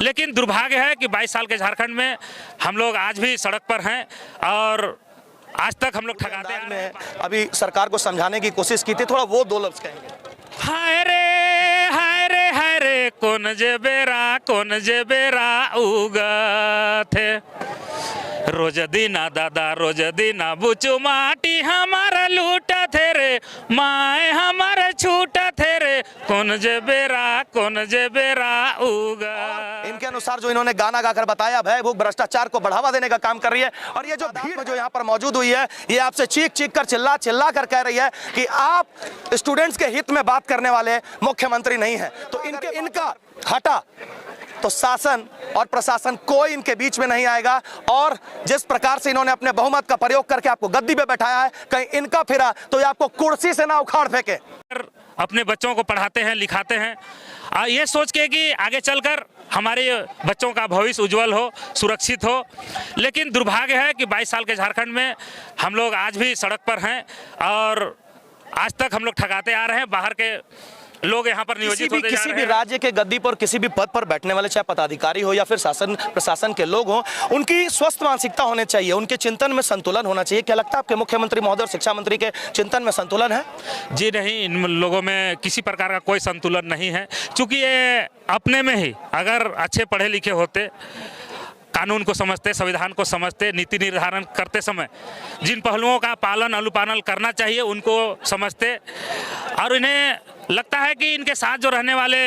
लेकिन दुर्भाग्य है कि 22 साल के झारखंड में हम लोग आज भी सड़क पर हैं और आज तक हम लोग ठगाते आ रहे हैं। अभी सरकार को समझाने की कोशिश की थी, थोड़ा वो दो लफ्ज कहेंगे। हाय रे हाय रे हाय रे कौन जे बेरा उगा थे रोज दीना दादा रोज दीना बुचू माटी हमारा लूटा थे रे माए हमारा छूटा थे रे कौन जे बेरा उगा। इनके अनुसार जो इन्होंने गाना गाकर बताया भय भूख भ्रष्टाचार को बढ़ावा देने का काम कर रही है। और ये जो भीड़ जो यहाँ पर मौजूद हुई है ये आपसे चीख चीख कर चिल्ला कर कह रही है कि आप स्टूडेंट्स के हित में बात करने वाले मुख्यमंत्री नहीं है। तो इनका हटा तो शासन और प्रशासन कोई इनके बीच में नहीं आएगा। और जिस प्रकार से इन्होंने अपने बहुमत का प्रयोग करके आपको गद्दी पे बैठाया है, कहीं इनका फिरा तो ये आपको कुर्सी से ना उखाड़ फेंके। अपने बच्चों को पढ़ाते हैं लिखाते हैं ये सोच के कि आगे चलकर हमारे बच्चों का भविष्य उज्जवल हो सुरक्षित हो। लेकिन दुर्भाग्य है कि 22 साल के झारखंड में हम लोग आज भी सड़क पर हैं और आज तक हम लोग ठगाते आ रहे हैं। बाहर के लोग यहाँ पर नियोजित होते जा रहे हैं। किसी भी राज्य के गद्दी पर किसी भी पद पर बैठने वाले चाहे पदाधिकारी हो या फिर शासन प्रशासन के लोग हों, उनकी स्वस्थ मानसिकता होनी चाहिए, उनके चिंतन में संतुलन होना चाहिए। क्या लगता है आपके मुख्यमंत्री महोदय और शिक्षा मंत्री के चिंतन में संतुलन है? जी नहीं, इन लोगों में किसी प्रकार का कोई संतुलन नहीं है। चूंकि ये अपने में ही अगर अच्छे पढ़े लिखे होते, कानून को समझते, संविधान को समझते, नीति निर्धारण करते समय जिन पहलुओं का पालन अनुपालन करना चाहिए उनको समझते। और इन्हें लगता है कि इनके साथ जो रहने वाले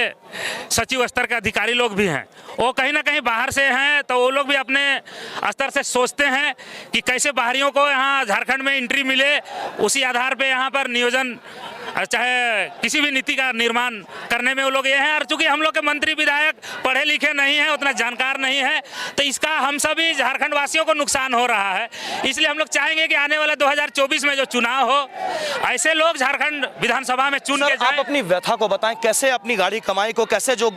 सचिव स्तर के अधिकारी लोग भी हैं वो कहीं ना कहीं बाहर से हैं, तो वो लोग भी अपने स्तर से सोचते हैं कि कैसे बाहरियों को यहाँ झारखंड में एंट्री मिले, उसी आधार पे यहाँ पर नियोजन चाहे किसी भी नीति का निर्माण करने में वो लोग ये हैं। और चूंकि हम लोग के मंत्री विधायक पढ़े लिखे नहीं हैं, उतना जानकार नहीं है, तो इसका हम सभी झारखंड वासियों को नुकसान हो रहा है। इसलिए हम लोग चाहेंगे कि आने वाले 2024 में जो चुनाव हो ऐसे लोग झारखंड विधानसभा में चुन के आप अपनी व्यथा को बताएं, कैसे अपनी गाड़ी कमाई को, कैसे जो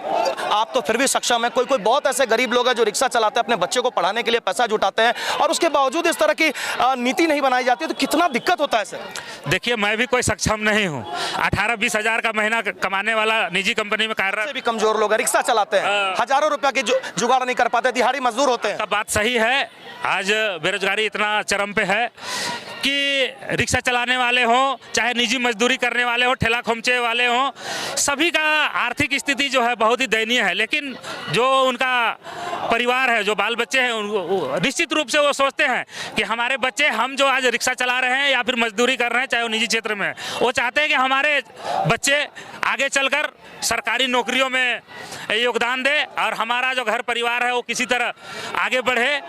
आप तो फिर भी सक्षम है, कोई बहुत ऐसे गरीब लोग हैं जो रिक्शा चलाते हैं, अपने बच्चे को पढ़ाने के लिए पैसा जुटाते हैं और उसके बावजूद इस तरह की नीति नहीं बनाई जाती, तो कितना दिक्कत होता है सर? देखिए, मैं भी कोई सक्षम नहीं हूँ। 18-20 हजार का महीना कमाने वाला निजी कंपनी में कार्यरत भी कमजोर लोग रिक्शा चलाते हैं, हजारों रुपया की जुगाड़ नहीं कर पाते, दिहाड़ी मजदूर होते हैं। बात सही है, आज बेरोजगारी इतना चरम पे है कि रिक्शा चलाने वाले हों चाहे निजी मजदूरी करने वाले हों, ठेला खोमचे वाले हों, सभी का आर्थिक स्थिति जो है बहुत ही दयनीय है। लेकिन जो उनका परिवार है, जो बाल बच्चे हैं, निश्चित रूप से वो सोचते हैं कि हमारे बच्चे, हम जो आज रिक्शा चला रहे हैं या फिर मजदूरी कर रहे हैं चाहे वो निजी क्षेत्र में, वो चाहते हैं कि हमारे बच्चे आगे चलकर सरकारी नौकरियों में योगदान दे और हमारा जो घर परिवार है वो किसी तरह आगे बढ़े।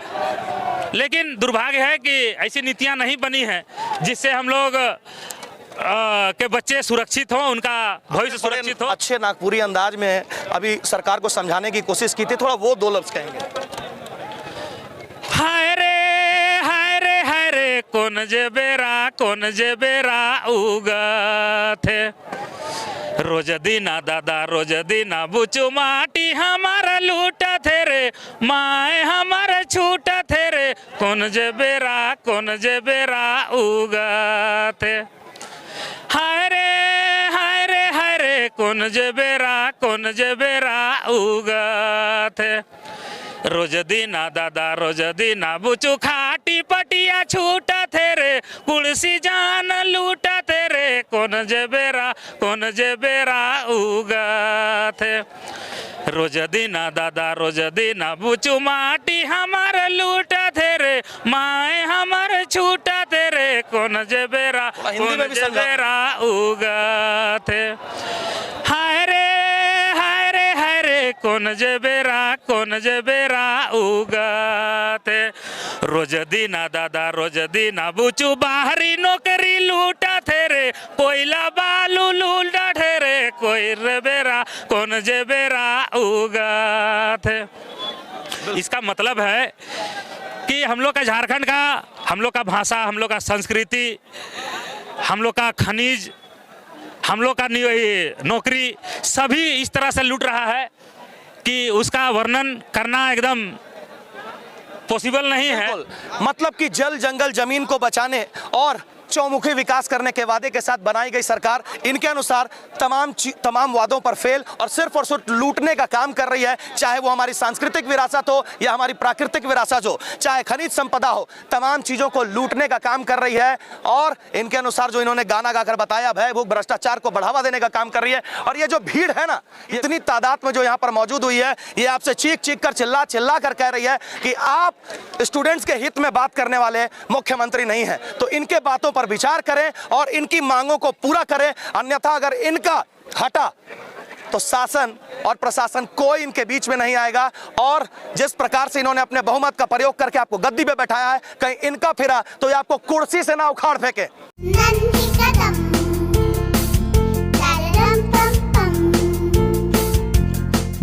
लेकिन दुर्भाग्य है कि ऐसी नीतियां नहीं बनी हैं जिससे हम लोग के बच्चे सुरक्षित हों, उनका भविष्य सुरक्षित हो। अच्छे नागपुरी अंदाज में अभी सरकार को समझाने की कोशिश की थी, थोड़ा वो दो लफ्ज कहेंगे। हाय रे हाय रे हाय रे कौन जे बेरा उगा थे रोज दीना दादा रोज दीना बुचू माटी हमारा लूटा थे रे माए हमारा छूटा थे रे कौन जे बेरा उगा थे। हाय रे हाय रे हाय रे कौन जे बेरा उगा थे रोज दीना दादा रोज दीना बुचू खाटी पटिया छूटा थे रे कुर्सी जान लूटा थे रे कौन जे बेरा उगा थे रोज दीना दादा रोज दीना बुचू माटी हमारा लूटा थे रे माए हमारे छूटा थे रे कौन जे बेरा उगा थे। हाय रे हाय रे हाय रे कौन जे बेरा उगा थे रोज दीना दादा रोज दीना बुचू बाहरी नौकरी लूटा थे रे कोयला बालू लूटा थे रे कोई रे बेरा कौन जे बेरा उगा थे। इसका मतलब है कि हम लोग का झारखंड का, हम लोग का भाषा, हम लोग का संस्कृति, हम लोग का खनिज, हम लोग का नौकरी सभी इस तरह से लूट रहा है कि उसका वर्णन करना एकदम पॉसिबल नहीं है। मतलब कि जल जंगल जमीन को बचाने और चौमुखी विकास करने के वादे के साथ बनाई गई सरकार इनके अनुसार तमाम वादों पर फेल और सिर्फ लूटने का काम कर रही है। चाहे वो हमारी सांस्कृतिक विरासत हो या हमारी प्राकृतिक विरासत हो, चाहे खनिज संपदा हो, तमाम चीजों को लूटने का काम कर रही है। और इनके अनुसार जो इन्होंने गाना गाकर बताया, भय भूख भ्रष्टाचार को बढ़ावा देने का काम कर रही है। और ये जो भीड़ है ना, इतनी तादाद में जो यहाँ पर मौजूद हुई है, ये आपसे चीख चीख कर चिल्ला कर कह रही है कि आप स्टूडेंट्स के हित में बात करने वाले मुख्यमंत्री नहीं हैं। तो इनके बातों पर विचार करें और इनकी मांगों को पूरा करें, अन्यथा अगर इनका हटा तो शासन और प्रशासन कोई इनके बीच में नहीं आएगा। और जिस प्रकार से इन्होंने अपने बहुमत का प्रयोग करके आपको गद्दी पे बैठाया है, कहीं इनका फिरा तो ये आपको कुर्सी से ना उखाड़ फेंके।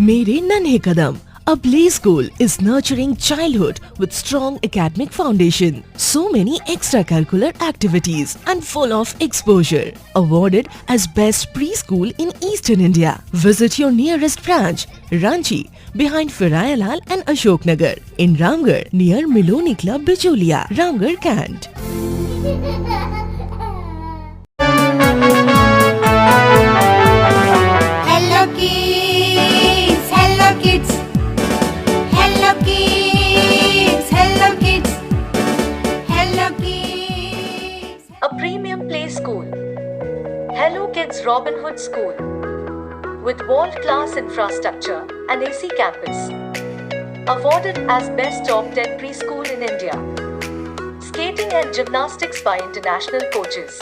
मेरे नन्हे कदम, a play school is nurturing childhood with strong academic foundation. So many extracurricular activities and full of exposure. Awarded as best preschool in Eastern India. Visit your nearest branch, Ranchi, behind Firayalal and Ashok Nagar. In Ramgarh, near Miloni Club, Bicholia, Ramgarh, Kant. Hello kids, hello kids, hello kids, hello kids, hello kids. A premium play school. Hello Kids Robin Hood School. With world-class infrastructure and AC campus. Awarded as best top 10 preschool in India. Skating and gymnastics by international coaches.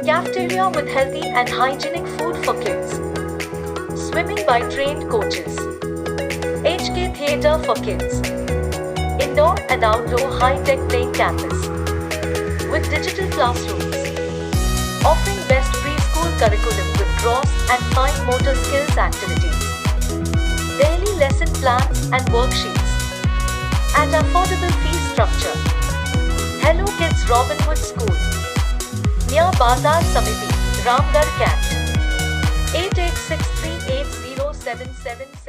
Cafeteria with healthy and hygienic food for kids. Swimming by trained coaches. HK Theatre for kids. Indoor and outdoor high-tech playing campus. With digital classrooms. Offering best preschool curriculum with gross and fine motor skills activities. Daily lesson plans and worksheets. And affordable fee structure. Hello Kids Robin Hood School. Near Bazar Samiti, Ramgarh, Kant. 88638077